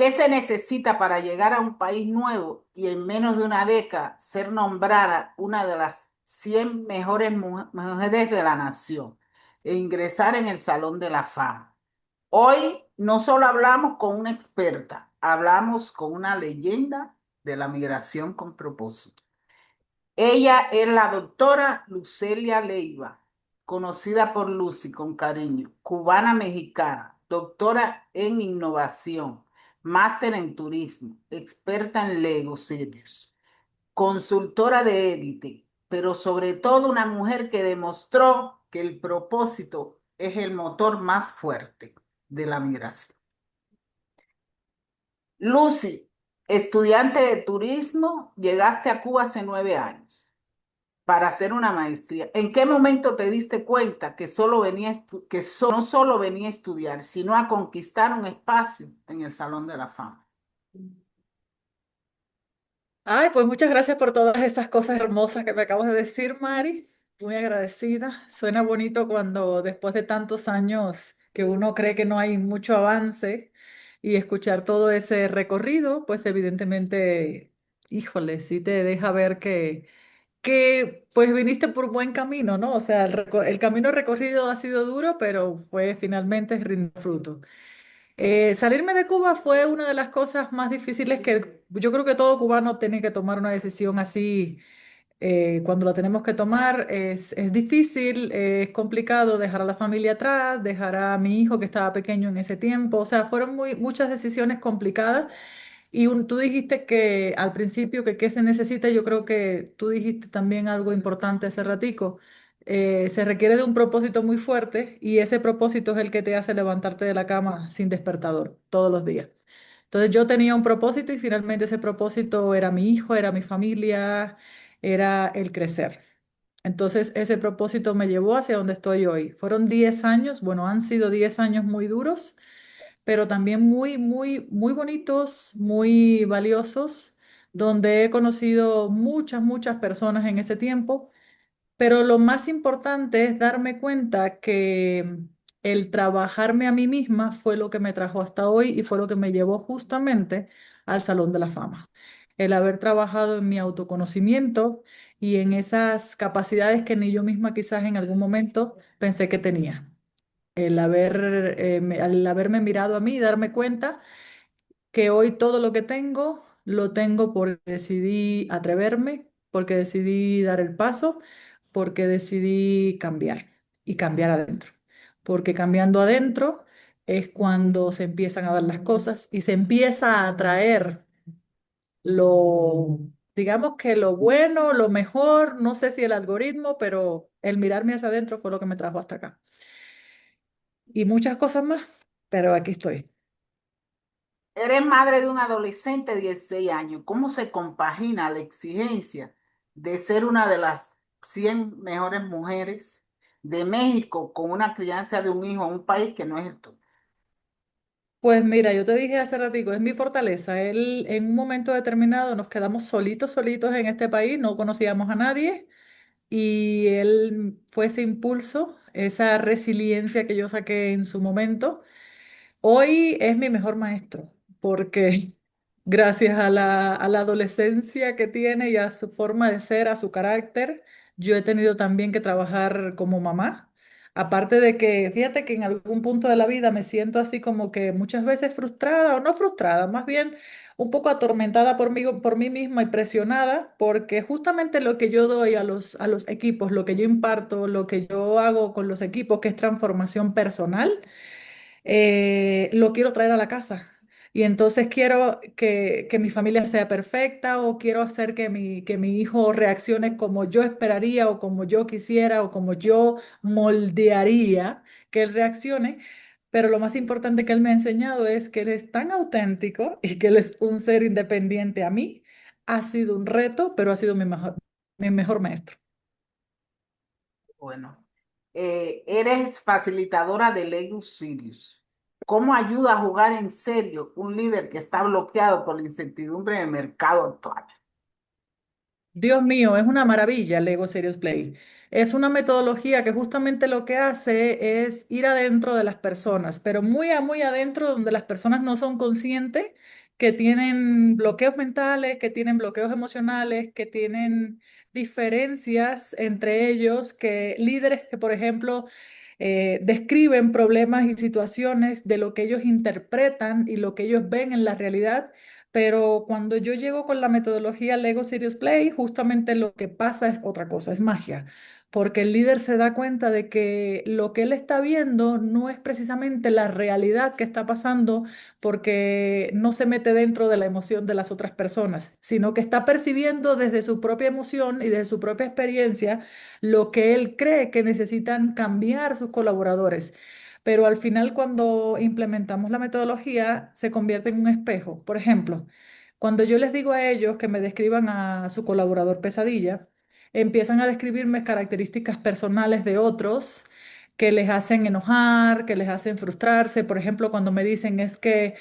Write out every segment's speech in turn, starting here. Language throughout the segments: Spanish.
¿Qué se necesita para llegar a un país nuevo y en menos de una década ser nombrada una de las 100 mejores mujeres de la nación e ingresar en el Salón de la Fama? Hoy no solo hablamos con una experta, hablamos con una leyenda de la migración con propósito. Ella es la doctora Lucelia Leiva, conocida por Lucy con cariño, cubana mexicana, doctora en innovación, máster en turismo, experta en negocios, consultora de élite, pero sobre todo una mujer que demostró que el propósito es el motor más fuerte de la migración. Lucy, estudiante de turismo, llegaste a Cuba hace 9 años para hacer una maestría. ¿En qué momento te diste cuenta que no solo venía a estudiar, sino a conquistar un espacio en el Salón de la Fama? Ay, pues muchas gracias por todas estas cosas hermosas que me acabas de decir, Mari. Muy agradecida. Suena bonito cuando después de tantos años que uno cree que no hay mucho avance y escuchar todo ese recorrido, pues evidentemente, híjole, sí te deja ver que pues viniste por buen camino, ¿no? O sea, el camino recorrido ha sido duro, pero fue finalmente rindió fruto. Salirme de Cuba fue una de las cosas más difíciles que yo creo que todo cubano tiene que tomar una decisión así cuando la tenemos que tomar. Es difícil, es complicado dejar a la familia atrás, dejar a mi hijo que estaba pequeño en ese tiempo. O sea, fueron muchas decisiones complicadas. Y tú dijiste que al principio que qué se necesita, yo creo que tú dijiste también algo importante hace ratico. Se requiere de un propósito muy fuerte y ese propósito es el que te hace levantarte de la cama sin despertador todos los días. Entonces yo tenía un propósito y finalmente ese propósito era mi hijo, era mi familia, era el crecer. Entonces ese propósito me llevó hacia donde estoy hoy. Fueron 10 años, bueno, han sido 10 años muy duros, pero también muy bonitos, muy valiosos, donde he conocido muchas personas en ese tiempo, pero lo más importante es darme cuenta que el trabajarme a mí misma fue lo que me trajo hasta hoy y fue lo que me llevó justamente al Salón de la Fama. El haber trabajado en mi autoconocimiento y en esas capacidades que ni yo misma quizás en algún momento pensé que tenía. Al haberme mirado a mí y darme cuenta que hoy todo lo que tengo lo tengo porque decidí atreverme, porque decidí dar el paso, porque decidí cambiar y cambiar adentro. Porque cambiando adentro es cuando se empiezan a dar las cosas y se empieza a atraer lo, digamos que lo bueno, lo mejor, no sé si el algoritmo, pero el mirarme hacia adentro fue lo que me trajo hasta acá. Y muchas cosas más, pero aquí estoy. Eres madre de un adolescente de 16 años. ¿Cómo se compagina la exigencia de ser una de las 100 mejores mujeres de México con una crianza de un hijo en un país que no es el tuyo? Pues mira, yo te dije hace ratico, es mi fortaleza. Él, en un momento determinado nos quedamos solitos en este país, no conocíamos a nadie y él fue ese impulso, esa resiliencia que yo saqué en su momento. Hoy es mi mejor maestro porque gracias a la adolescencia que tiene y a su forma de ser, a su carácter, yo he tenido también que trabajar como mamá. Aparte de que, fíjate que en algún punto de la vida me siento así como que muchas veces frustrada o no frustrada, más bien un poco atormentada por mí misma y presionada, porque justamente lo que yo doy a los equipos, lo que yo imparto, lo que yo hago con los equipos, que es transformación personal, lo quiero traer a la casa. Y entonces quiero que mi familia sea perfecta o quiero hacer que mi hijo reaccione como yo esperaría o como yo quisiera o como yo moldearía que él reaccione. Pero lo más importante que él me ha enseñado es que él es tan auténtico y que él es un ser independiente a mí. Ha sido un reto, pero ha sido mi mejor maestro. Bueno, eres facilitadora de Lego Sirius. ¿Cómo ayuda a jugar en serio un líder que está bloqueado por la incertidumbre del mercado actual? Dios mío, es una maravilla Lego Serious Play. Es una metodología que justamente lo que hace es ir adentro de las personas, pero muy adentro donde las personas no son conscientes que tienen bloqueos mentales, que tienen bloqueos emocionales, que tienen diferencias entre ellos, que líderes que, por ejemplo, describen problemas y situaciones de lo que ellos interpretan y lo que ellos ven en la realidad. Pero cuando yo llego con la metodología Lego Serious Play, justamente lo que pasa es otra cosa, es magia, porque el líder se da cuenta de que lo que él está viendo no es precisamente la realidad que está pasando, porque no se mete dentro de la emoción de las otras personas, sino que está percibiendo desde su propia emoción y desde su propia experiencia lo que él cree que necesitan cambiar sus colaboradores. Pero al final, cuando implementamos la metodología, se convierte en un espejo. Por ejemplo, cuando yo les digo a ellos que me describan a su colaborador pesadilla, empiezan a describirme características personales de otros que les hacen enojar, que les hacen frustrarse. Por ejemplo, cuando me dicen es que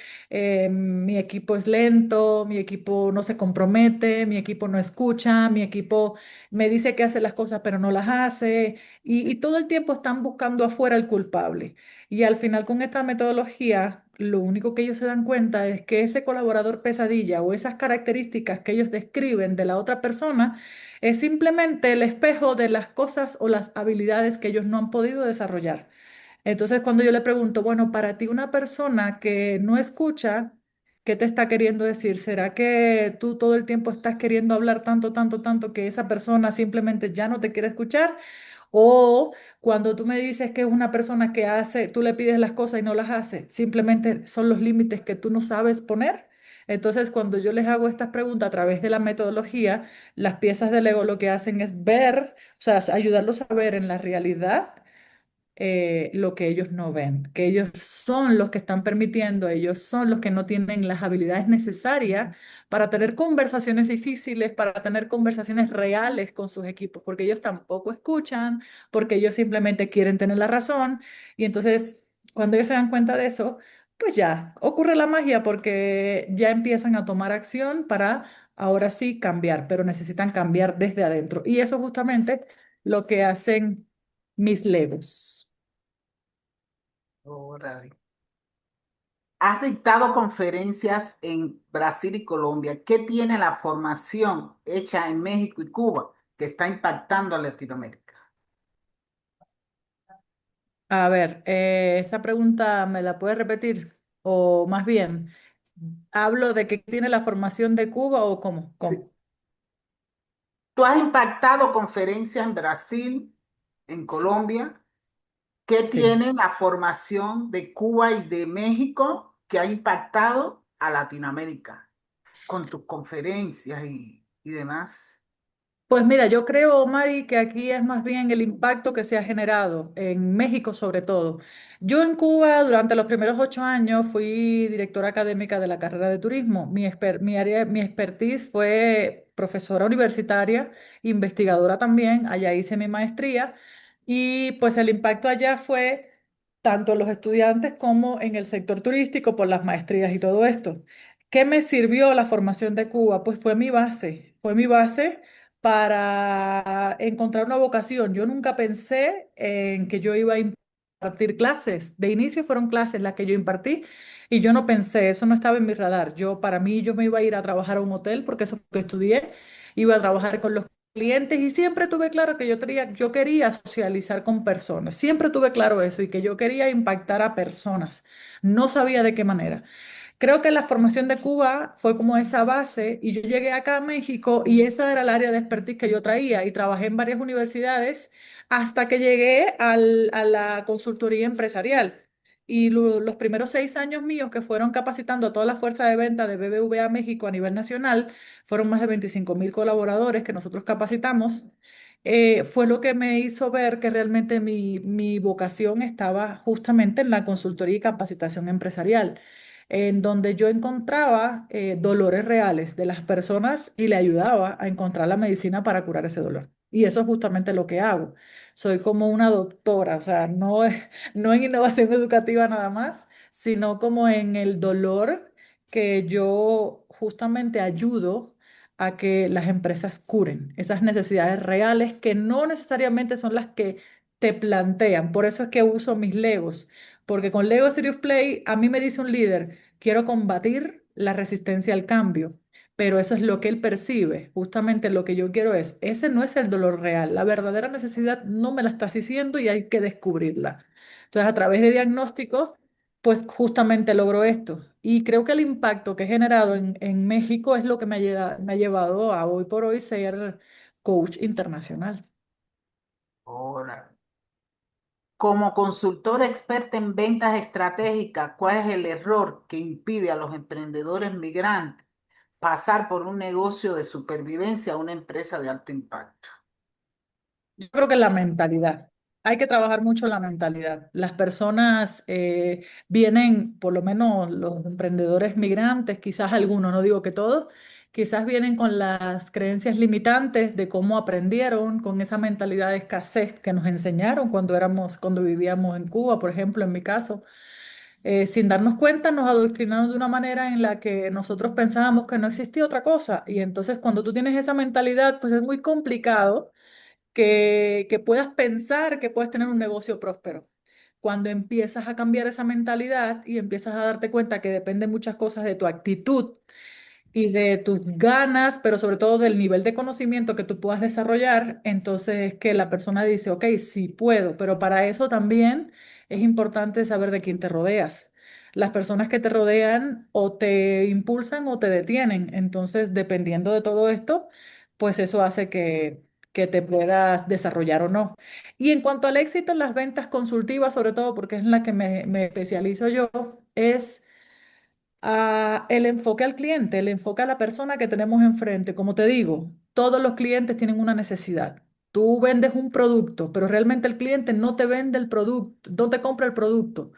mi equipo es lento, mi equipo no se compromete, mi equipo no escucha, mi equipo me dice que hace las cosas pero no las hace, y todo el tiempo están buscando afuera el culpable. Y al final con esta metodología, lo único que ellos se dan cuenta es que ese colaborador pesadilla o esas características que ellos describen de la otra persona es simplemente el espejo de las cosas o las habilidades que ellos no han podido desarrollar. Entonces, cuando yo le pregunto, bueno, para ti una persona que no escucha, ¿qué te está queriendo decir? ¿Será que tú todo el tiempo estás queriendo hablar tanto que esa persona simplemente ya no te quiere escuchar? O cuando tú me dices que es una persona que hace, tú le pides las cosas y no las hace, simplemente son los límites que tú no sabes poner. Entonces, cuando yo les hago estas preguntas a través de la metodología, las piezas del ego lo que hacen es ver, o sea, ayudarlos a ver en la realidad lo que ellos no ven, que ellos son los que están permitiendo, ellos son los que no tienen las habilidades necesarias para tener conversaciones difíciles, para tener conversaciones reales con sus equipos, porque ellos tampoco escuchan, porque ellos simplemente quieren tener la razón. Y entonces, cuando ellos se dan cuenta de eso, pues ya ocurre la magia porque ya empiezan a tomar acción para ahora sí cambiar, pero necesitan cambiar desde adentro. Y eso justamente lo que hacen mis legos. Órale. Has dictado conferencias en Brasil y Colombia. ¿Qué tiene la formación hecha en México y Cuba que está impactando a Latinoamérica? A ver, esa pregunta me la puedes repetir, o más bien, ¿hablo de que tiene la formación de Cuba o cómo? Sí. ¿Cómo? Tú has impactado conferencias en Brasil, en Colombia. ¿Qué Sí. tiene la formación de Cuba y de México que ha impactado a Latinoamérica con tus conferencias y demás? Pues mira, yo creo, Mari, que aquí es más bien el impacto que se ha generado, en México sobre todo. Yo en Cuba durante los primeros 8 años fui directora académica de la carrera de turismo. Mi expertise fue profesora universitaria, investigadora también, allá hice mi maestría y pues el impacto allá fue tanto en los estudiantes como en el sector turístico por las maestrías y todo esto. ¿Qué me sirvió la formación de Cuba? Pues fue mi base para encontrar una vocación. Yo nunca pensé en que yo iba a impartir clases. De inicio fueron clases las que yo impartí y yo no pensé, eso no estaba en mi radar. Para mí, yo me iba a ir a trabajar a un hotel porque eso fue lo que estudié, iba a trabajar con los clientes y siempre tuve claro que yo quería socializar con personas. Siempre tuve claro eso y que yo quería impactar a personas. No sabía de qué manera. Creo que la formación de Cuba fue como esa base y yo llegué acá a México y esa era el área de expertise que yo traía y trabajé en varias universidades hasta que llegué a la consultoría empresarial. Y los primeros 6 años míos que fueron capacitando a toda la fuerza de venta de BBVA México a nivel nacional, fueron más de 25.000 colaboradores que nosotros capacitamos. Fue lo que me hizo ver que realmente mi vocación estaba justamente en la consultoría y capacitación empresarial, en donde yo encontraba dolores reales de las personas y le ayudaba a encontrar la medicina para curar ese dolor. Y eso es justamente lo que hago. Soy como una doctora, o sea, no en innovación educativa nada más, sino como en el dolor que yo justamente ayudo a que las empresas curen esas necesidades reales que no necesariamente son las que te plantean. Por eso es que uso mis Legos, porque con Lego Serious Play a mí me dice un líder, quiero combatir la resistencia al cambio. Pero eso es lo que él percibe. Justamente lo que yo quiero es, ese no es el dolor real. La verdadera necesidad no me la estás diciendo y hay que descubrirla. Entonces, a través de diagnósticos, pues justamente logró esto. Y creo que el impacto que he generado en México es lo que me ha llevado a hoy por hoy ser coach internacional. Ahora, como consultora experta en ventas estratégicas, ¿cuál es el error que impide a los emprendedores migrantes pasar por un negocio de supervivencia a una empresa de alto impacto? Yo creo que la mentalidad. Hay que trabajar mucho la mentalidad. Las personas vienen, por lo menos los emprendedores migrantes, quizás algunos, no digo que todos, quizás vienen con las creencias limitantes de cómo aprendieron, con esa mentalidad de escasez que nos enseñaron cuando vivíamos en Cuba, por ejemplo, en mi caso. Sin darnos cuenta, nos adoctrinaron de una manera en la que nosotros pensábamos que no existía otra cosa. Y entonces, cuando tú tienes esa mentalidad, pues es muy complicado que puedas pensar que puedes tener un negocio próspero. Cuando empiezas a cambiar esa mentalidad y empiezas a darte cuenta que depende muchas cosas de tu actitud y de tus ganas, pero sobre todo del nivel de conocimiento que tú puedas desarrollar, entonces es que la persona dice, ok, sí puedo, pero para eso también es importante saber de quién te rodeas. Las personas que te rodean o te impulsan o te detienen. Entonces, dependiendo de todo esto, pues eso hace que te puedas desarrollar o no. Y en cuanto al éxito en las ventas consultivas, sobre todo porque es en la que me especializo yo, es el enfoque al cliente, el enfoque a la persona que tenemos enfrente. Como te digo, todos los clientes tienen una necesidad. Tú vendes un producto, pero realmente el cliente no te vende el producto, no te compra el producto,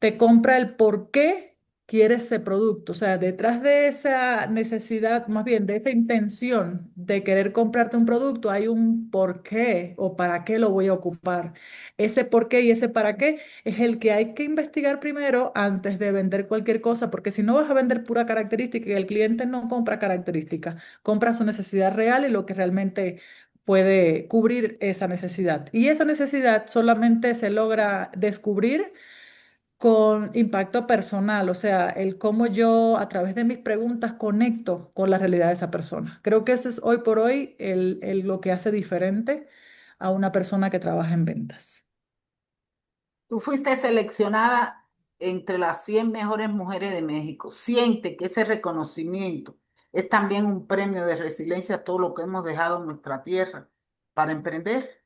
te compra el por qué quieres ese producto. O sea, detrás de esa necesidad, más bien de esa intención de querer comprarte un producto, hay un por qué o para qué lo voy a ocupar. Ese por qué y ese para qué es el que hay que investigar primero antes de vender cualquier cosa, porque si no vas a vender pura característica y el cliente no compra características, compra su necesidad real y lo que realmente puede cubrir esa necesidad. Y esa necesidad solamente se logra descubrir con impacto personal, o sea, el cómo yo a través de mis preguntas conecto con la realidad de esa persona. Creo que ese es hoy por hoy lo que hace diferente a una persona que trabaja en ventas. Tú fuiste seleccionada entre las 100 mejores mujeres de México. Siente que ese reconocimiento es también un premio de resiliencia a todo lo que hemos dejado en nuestra tierra para emprender.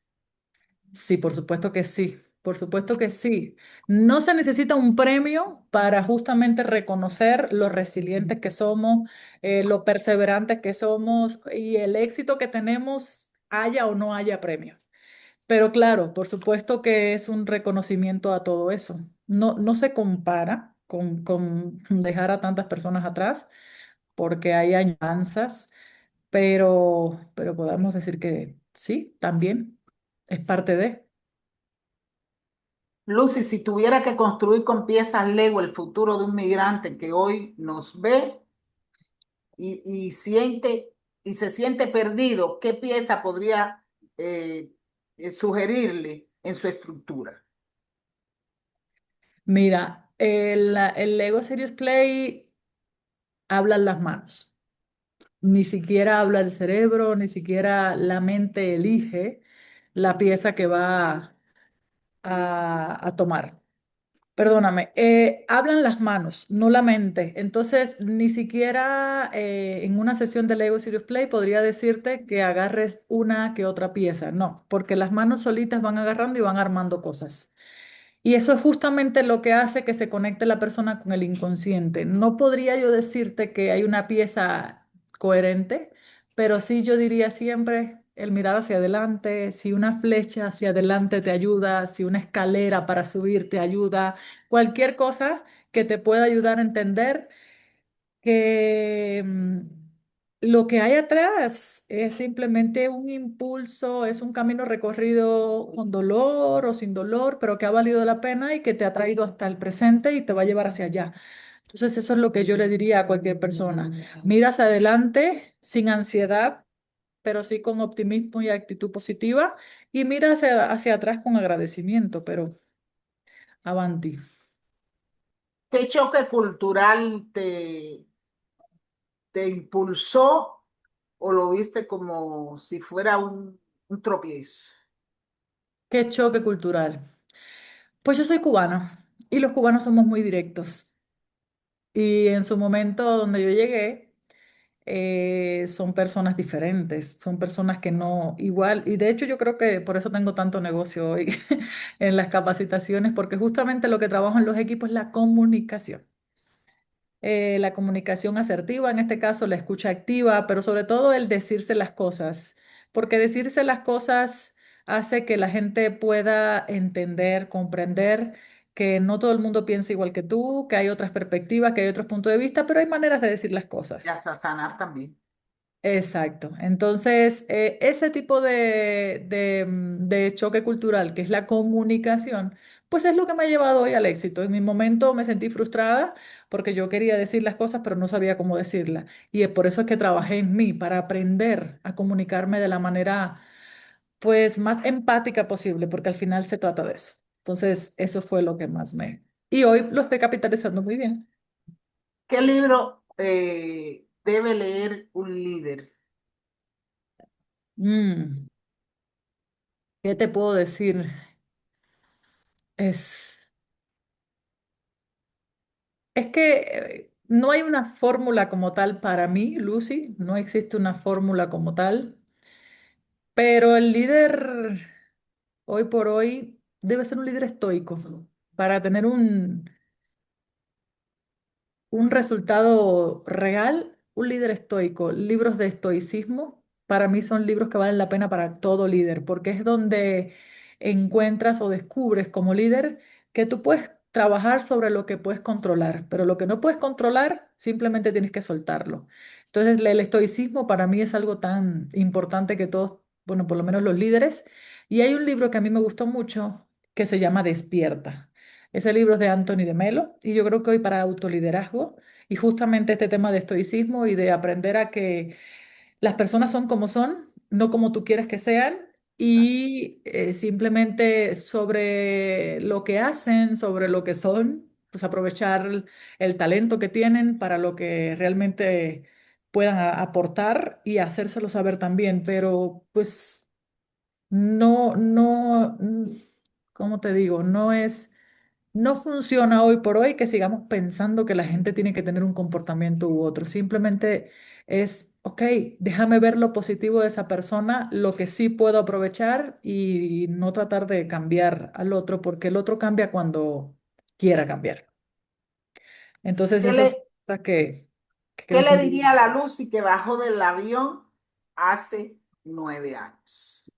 Sí, por supuesto que sí, por supuesto que sí. No se necesita un premio para justamente reconocer lo resilientes que somos, lo perseverantes que somos y el éxito que tenemos, haya o no haya premio. Pero claro, por supuesto que es un reconocimiento a todo eso. No, no se compara con dejar a tantas personas atrás, porque hay añoranzas, pero podemos decir que sí, también es parte de. Lucy, si tuviera que construir con piezas Lego el futuro de un migrante que hoy nos ve y siente y se siente perdido, ¿qué pieza podría eh, sugerirle en su estructura? Mira, el Lego Serious Play habla en las manos. Ni siquiera habla el cerebro, ni siquiera la mente elige la pieza que va a tomar. Perdóname, hablan las manos, no la mente. Entonces, ni siquiera en una sesión de Lego Serious Play podría decirte que agarres una que otra pieza. No, porque las manos solitas van agarrando y van armando cosas. Y eso es justamente lo que hace que se conecte la persona con el inconsciente. No podría yo decirte que hay una pieza coherente, pero sí yo diría siempre el mirar hacia adelante, si una flecha hacia adelante te ayuda, si una escalera para subir te ayuda, cualquier cosa que te pueda ayudar a entender que lo que hay atrás es simplemente un impulso, es un camino recorrido con dolor o sin dolor, pero que ha valido la pena y que te ha traído hasta el presente y te va a llevar hacia allá. Entonces, eso es lo que yo le diría a cualquier persona. Mira hacia adelante sin ansiedad, pero sí con optimismo y actitud positiva, y mira hacia atrás con agradecimiento, pero avanti. ¿Qué choque cultural te impulsó o lo viste como si fuera un tropiezo? Qué choque cultural. Pues yo soy cubana y los cubanos somos muy directos. Y en su momento donde yo llegué, son personas diferentes, son personas que no igual, y de hecho yo creo que por eso tengo tanto negocio hoy en las capacitaciones, porque justamente lo que trabajo en los equipos es la comunicación asertiva, en este caso la escucha activa, pero sobre todo el decirse las cosas, porque decirse las cosas hace que la gente pueda entender, comprender que no todo el mundo piensa igual que tú, que hay otras perspectivas, que hay otros puntos de vista, pero hay maneras de decir las Y cosas. hasta sanar también. Exacto. Entonces, ese tipo de choque cultural, que es la comunicación, pues es lo que me ha llevado hoy al éxito. En mi momento me sentí frustrada porque yo quería decir las cosas, pero no sabía cómo decirlas. Y es por eso es que trabajé en mí, para aprender a comunicarme de la manera, pues, más empática posible, porque al final se trata de eso. Entonces, eso fue lo que más me... Y hoy lo estoy capitalizando muy bien. ¿Qué libro debe leer un líder? Mm, ¿Qué te puedo decir? Es... Es que no hay una fórmula como tal para mí, Lucy, no existe una fórmula como tal, pero el líder hoy por hoy debe ser un líder estoico para tener un resultado real, un líder estoico. Libros de estoicismo, para mí son libros que valen la pena para todo líder, porque es donde encuentras o descubres como líder que tú puedes trabajar sobre lo que puedes controlar, pero lo que no puedes controlar, simplemente tienes que soltarlo. Entonces, el estoicismo para mí es algo tan importante que todos, bueno, por lo menos los líderes. Y hay un libro que a mí me gustó mucho que se llama Despierta. Ese libro es de Anthony de Melo y yo creo que hoy para autoliderazgo y justamente este tema de estoicismo y de aprender a que las personas son como son, no como tú quieres que sean, y simplemente sobre lo que hacen, sobre lo que son, pues aprovechar el talento que tienen para lo que realmente puedan aportar y hacérselo saber también, pero pues no, ¿cómo te digo? No funciona hoy por hoy que sigamos pensando que la gente tiene que tener un comportamiento u otro. Simplemente es, ok, déjame ver lo positivo de esa persona, lo que sí puedo aprovechar y no tratar de cambiar al otro, porque el otro cambia cuando quiera cambiar. Entonces, ¿Qué eso es le, cosa que qué le definitivamente... diría a la Lucy que bajó del avión hace 9 años?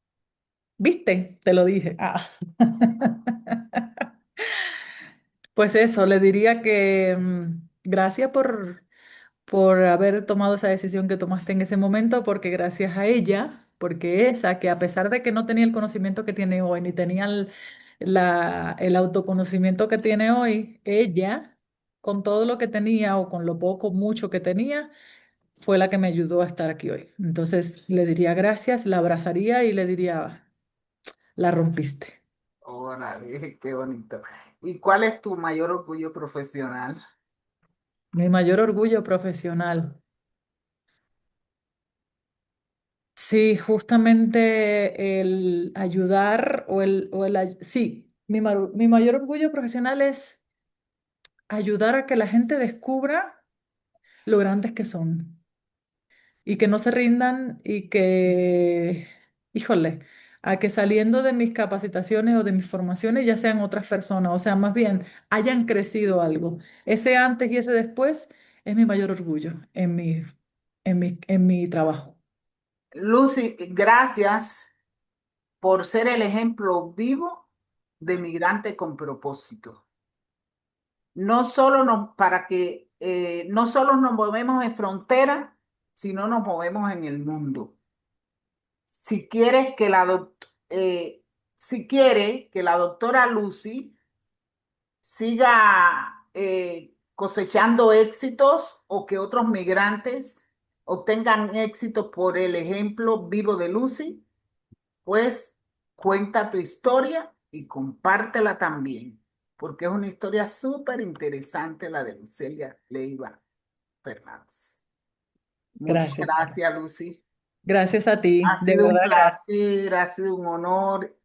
¿Viste? Te lo dije. Ah. Pues eso, le diría que gracias por haber tomado esa decisión que tomaste en ese momento, porque gracias a ella, porque esa que a pesar de que no tenía el conocimiento que tiene hoy, ni tenía el autoconocimiento que tiene hoy, ella, con todo lo que tenía o con lo poco, mucho que tenía, fue la que me ayudó a estar aquí hoy. Entonces le diría gracias, la abrazaría y le diría, la rompiste. Órale, qué bonito. ¿Y cuál es tu mayor orgullo profesional? Mi mayor orgullo profesional. Sí, justamente el ayudar sí, mi mayor orgullo profesional es ayudar a que la gente descubra lo grandes que son y que no se rindan y que, híjole, a que saliendo de mis capacitaciones o de mis formaciones ya sean otras personas, o sea, más bien hayan crecido algo. Ese antes y ese después es mi mayor orgullo en mi trabajo. Lucy, gracias por ser el ejemplo vivo de migrante con propósito. No solo nos movemos en frontera, si no nos movemos en el mundo. Si quieres que si quiere que la doctora Lucy siga cosechando éxitos o que otros migrantes obtengan éxito por el ejemplo vivo de Lucy, pues cuenta tu historia y compártela también, porque es una historia súper interesante la de Lucelia Leiva Fernández. Muchas Gracias, Mari. gracias, Lucy. Gracias a ti, Ha de sido un verdad, gracias. placer, ha sido un honor